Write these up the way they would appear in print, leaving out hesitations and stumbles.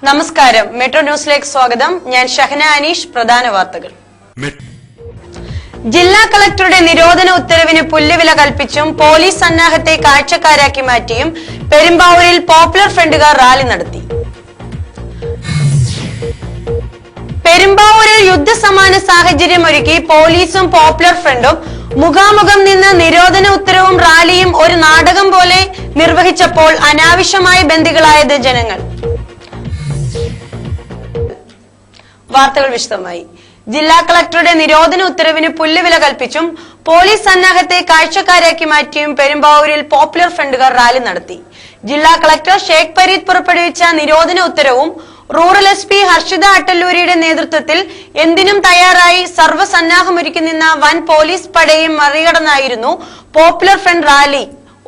നമസ്കാരം. മെട്രോ ന്യൂസിലേക്ക് സ്വാഗതം. ഞാൻ ഷഹന അനീഷ്. പ്രധാന വാർത്തകൾ. ജില്ലാ കളക്ടറുടെ നിരോധന ഉത്തരവിന് പുല്ലുവില കൽപ്പിച്ചും പോലീസ് സന്നാഹത്തെ കാഴ്ചക്കാരാക്കി മാറ്റിയും പെരുമ്പാവൂരിൽ പോപ്പുലർ ഫ്രണ്ടുകാർ റാലി നടത്തി. പെരുമ്പാവൂരിൽ യുദ്ധസമാന സാഹചര്യം ഒരുക്കി പോലീസും പോപ്പുലർ ഫ്രണ്ടും മുഖാമുഖം നിന്ന് നിരോധന ഉത്തരവും റാലിയും ഒരു നാടകം പോലെ നിർവഹിച്ചപ്പോൾ അനാവശ്യമായി ബന്ദികളായത് ജനങ്ങൾ. വാർത്തകൾ വിശദമായി. ജില്ലാ കളക്ടറുടെ നിരോധന ഉത്തരവിന് പുല്ലുവില കൽപ്പിച്ചും പോലീസ് സന്നാഹത്തെ കാഴ്ചക്കാരാക്കി മാറ്റിയും പെരുമ്പാവൂരിൽ പോപ്പുലർ ഫ്രണ്ടുകാർ റാലി നടത്തി. ജില്ലാ കളക്ടർ ഷേഖ് ഫരീദ് പുറപ്പെടുവിച്ച നിരോധന ഉത്തരവും റൂറൽ SP ഹർഷിത അട്ടല്ലൂരിയുടെ നേതൃത്വത്തിൽ എന്തിനും തയ്യാറായി സർവ്വസന്നാഹമൊരുക്കി നിന്ന വൻ പോലീസ് പടയും മറികടന്നായിരുന്നു പോപ്പുലർ ഫ്രണ്ട് റാലി.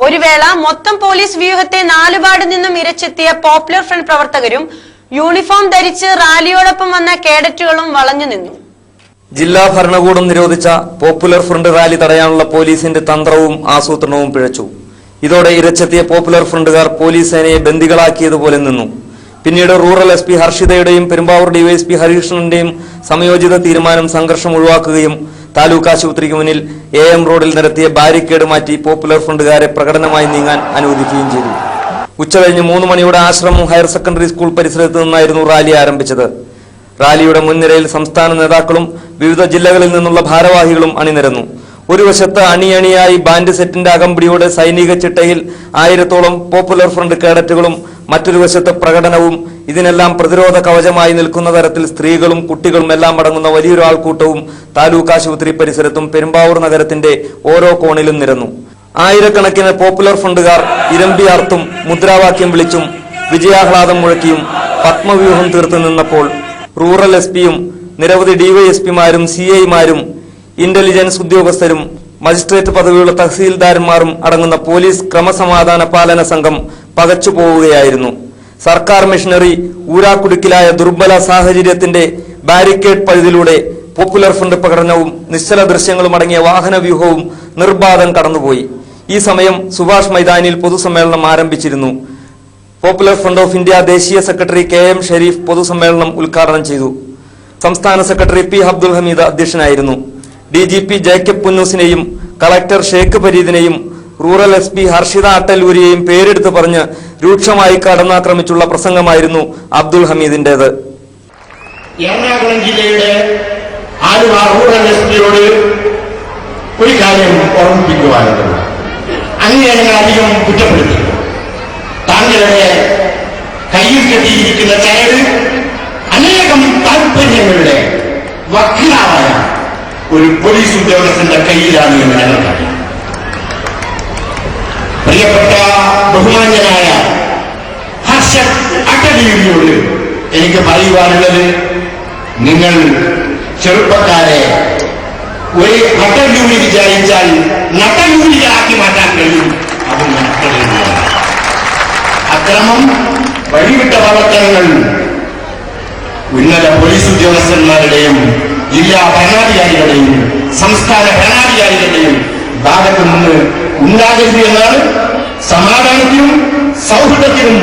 ഒരു വേള മൊത്തം പോലീസ് വ്യൂഹത്തെ നാലുപാട് നിന്നും ഇരച്ചെത്തിയ പോപ്പുലർ ഫ്രണ്ട് പ്രവർത്തകരും യൂണിഫോം ധരിച്ച് റാലിയോടൊപ്പം വന്ന കേഡറ്റുകളും വളഞ്ഞു നിന്നു. ജില്ലാ ഭരണകൂടം നിരോധിച്ച പോപ്പുലർ ഫ്രണ്ട് റാലി തടയാനുള്ള പോലീസിന്റെ തന്ത്രവും ആസൂത്രണവും പിഴച്ചു. ഇതോടെ ഇരച്ചെത്തിയ പോപ്പുലർ ഫ്രണ്ടുകാർ പോലീസ് സേനയെ ബന്ദികളാക്കിയതുപോലെ നിന്നു. പിന്നീട് റൂറൽ SP ഹർഷിതയുടെയും പെരുമ്പാവൂർ DYSP ഹരികൃഷ്ണന്റെയും സംയോജിത തീരുമാനം സംഘർഷം ഒഴിവാക്കുകയും താലൂക്ക് ആശുപത്രിക്ക് മുന്നിൽ AM റോഡിൽ നിരത്തിയ ബാരിക്കേഡ് മാറ്റി പോപ്പുലർ ഫ്രണ്ടുകാരെ പ്രകടനമായി നീങ്ങാൻ അനുവദിക്കുകയും ചെയ്തു. ഉച്ചകഴിഞ്ഞ് 3 മണിയോടെ ആശ്രമം ഹയർ സെക്കൻഡറി സ്കൂൾ പരിസരത്ത് നിന്നായിരുന്നു റാലി ആരംഭിച്ചത്. റാലിയുടെ മുൻനിരയിൽ സംസ്ഥാന നേതാക്കളും വിവിധ ജില്ലകളിൽ നിന്നുള്ള ഭാരവാഹികളും അണിനിരന്നു. ഒരു വശത്ത് അണിയണിയായി ബാൻഡ് സെറ്റിന്റെ അകമ്പടിയോടെ സൈനിക ചിട്ടയിൽ 1000-ഓളം പോപ്പുലർ ഫ്രണ്ട് കേഡറ്റുകളും മറ്റൊരു വശത്ത് പ്രകടനവും. ഇതിനെല്ലാം പ്രതിരോധ കവചമായി നിൽക്കുന്ന തരത്തിൽ സ്ത്രീകളും കുട്ടികളും എല്ലാം അടങ്ങുന്ന വലിയൊരു ആൾക്കൂട്ടവും താലൂക്ക് ആശുപത്രി പരിസരത്തും പെരുമ്പാവൂർ നഗരത്തിന്റെ ഓരോ കോണിലും നിരന്നു. ആയിരക്കണക്കിന് പോപ്പുലർ ഫ്രണ്ടുകാർ ഇരമ്പിയാർത്തും മുദ്രാവാക്യം വിളിച്ചും വിജയാഹ്ലാദം മുഴക്കിയും പത്മവ്യൂഹം തീർത്തു നിന്നപ്പോൾ റൂറൽ SPയും നിരവധി DYSPമാരും CIമാരും ഇന്റലിജൻസ് ഉദ്യോഗസ്ഥരും മജിസ്ട്രേറ്റ് പദവിയുള്ള തഹസീൽദാരന്മാരും അടങ്ങുന്ന പോലീസ് ക്രമസമാധാന പാലന സംഘം പകച്ചു പോവുകയായിരുന്നു. സർക്കാർ മിഷനറി ഊരാക്കുടുക്കിലായ ദുർബല സാഹചര്യത്തിന്റെ ബാരിക്കേഡ് പഴുതിലൂടെ പോപ്പുലർ ഫ്രണ്ട് പ്രകടനവും നിശ്ചല ദൃശ്യങ്ങളും അടങ്ങിയ വാഹന വ്യൂഹവും നിർബാധം കടന്നുപോയി. ഈ സമയം സുഭാഷ് മൈതാനിയിൽ പൊതുസമ്മേളനം ആരംഭിച്ചിരുന്നു. പോപ്പുലർ ഫ്രണ്ട് ഓഫ് ഇന്ത്യ ദേശീയ സെക്രട്ടറി KM ഷെരീഫ് പൊതുസമ്മേളനം ഉദ്ഘാടനം ചെയ്തു. സംസ്ഥാന സെക്രട്ടറി P അബ്ദുൽ ഹമീദ് അധ്യക്ഷനായിരുന്നു. DGP ജേക്കബ് പുന്നൂസിനെയും കളക്ടർ ഷേഖ് ഫരീദിനെയും റൂറൽ SP ഹർഷിത അട്ടല്ലൂരിയെയും പേരെടുത്ത് പറഞ്ഞ് രൂക്ഷമായി കടന്നാക്രമിച്ചുള്ള പ്രസംഗമായിരുന്നു അബ്ദുൽ ഹമീദിന്റേത്. എറണാകുളം ജില്ലയുടെ ആലുവ റൂറൽ SPയോട് ഒരു കാര്യം ഓർമ്മിപ്പിക്കുവാനുള്ളത്, അങ്ങനെ ഞങ്ങൾ അധികം കുറ്റപ്പെടുത്തി. താങ്കളുടെ കയ്യിൽ കെട്ടിയിരിക്കുന്ന കയറ് അനേകം താൽപര്യങ്ങളുടെ വക്താവായ ഒരു പോലീസ് ഉദ്യോഗസ്ഥന്റെ കയ്യിലാണ് എന്ന് ഞങ്ങൾക്കറിയാം. പ്രിയപ്പെട്ട ബഹുമാന്യനായ ഹർഷത് അട്ടല്ലൂരിയോട് എനിക്ക് പറയുവാനുള്ളത്, നിങ്ങൾ ചെറുപ്പക്കാരെ ഒരു അട്ടല്ലൂരി വിചാരിച്ചാൽ നട്ടല്ലൂരികളാക്കി മാറ്റാൻ കഴിയും. അത് മനസ്സിലാക്കുക. അക്രമം, വഴിവിട്ട പ്രവർത്തനങ്ങൾ ഉന്നത പോലീസ് ഉദ്യോഗസ്ഥന്മാരുടെയും ജില്ലാ ഭരണാധികാരികളുടെയും സംസ്ഥാന ഭരണാധികാരികളുടെയും ഭാഗത്തു നിന്ന് ഉണ്ടാകരുത് എന്നാണ് സമാധാനത്തിലും സൗഹൃദത്തിലും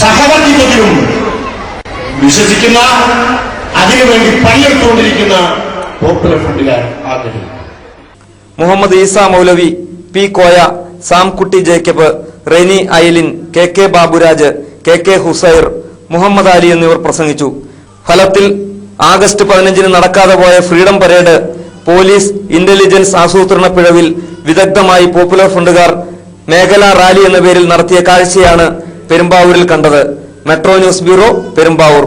സഹവർത്തിത്വത്തിലും വിശ്വസിക്കുന്ന, അതിനുവേണ്ടി പണിയെടുത്തുകൊണ്ടിരിക്കുന്ന പോപ്പുലർ ഫ്രണ്ടുകാർ ആഗ്രഹിക്കുന്നു. Muhammad Isa Moulavi, P Koya, Samkutty Jacob, Reni Ayalin, KK Baburaj, KK Husair, Muhammad Ali എന്നിവർ പ്രസംഗിച്ചു. ഫലത്തിൽ ആഗസ്റ്റ് 15-ന് നടക്കാതെ പോയ ഫ്രീഡം പരേഡ് പോലീസ് ഇന്റലിജൻസ് ആസൂത്രണ പിഴവിൽ വിദഗ്ധമായി പോപ്പുലർ ഫ്രണ്ടുകാർ മേഖലാ റാലി എന്ന പേരിൽ നടത്തിയ കാഴ്ചയാണ് പെരുമ്പാവൂരിൽ കണ്ടത്. Metro news bureau, Perumbavoor.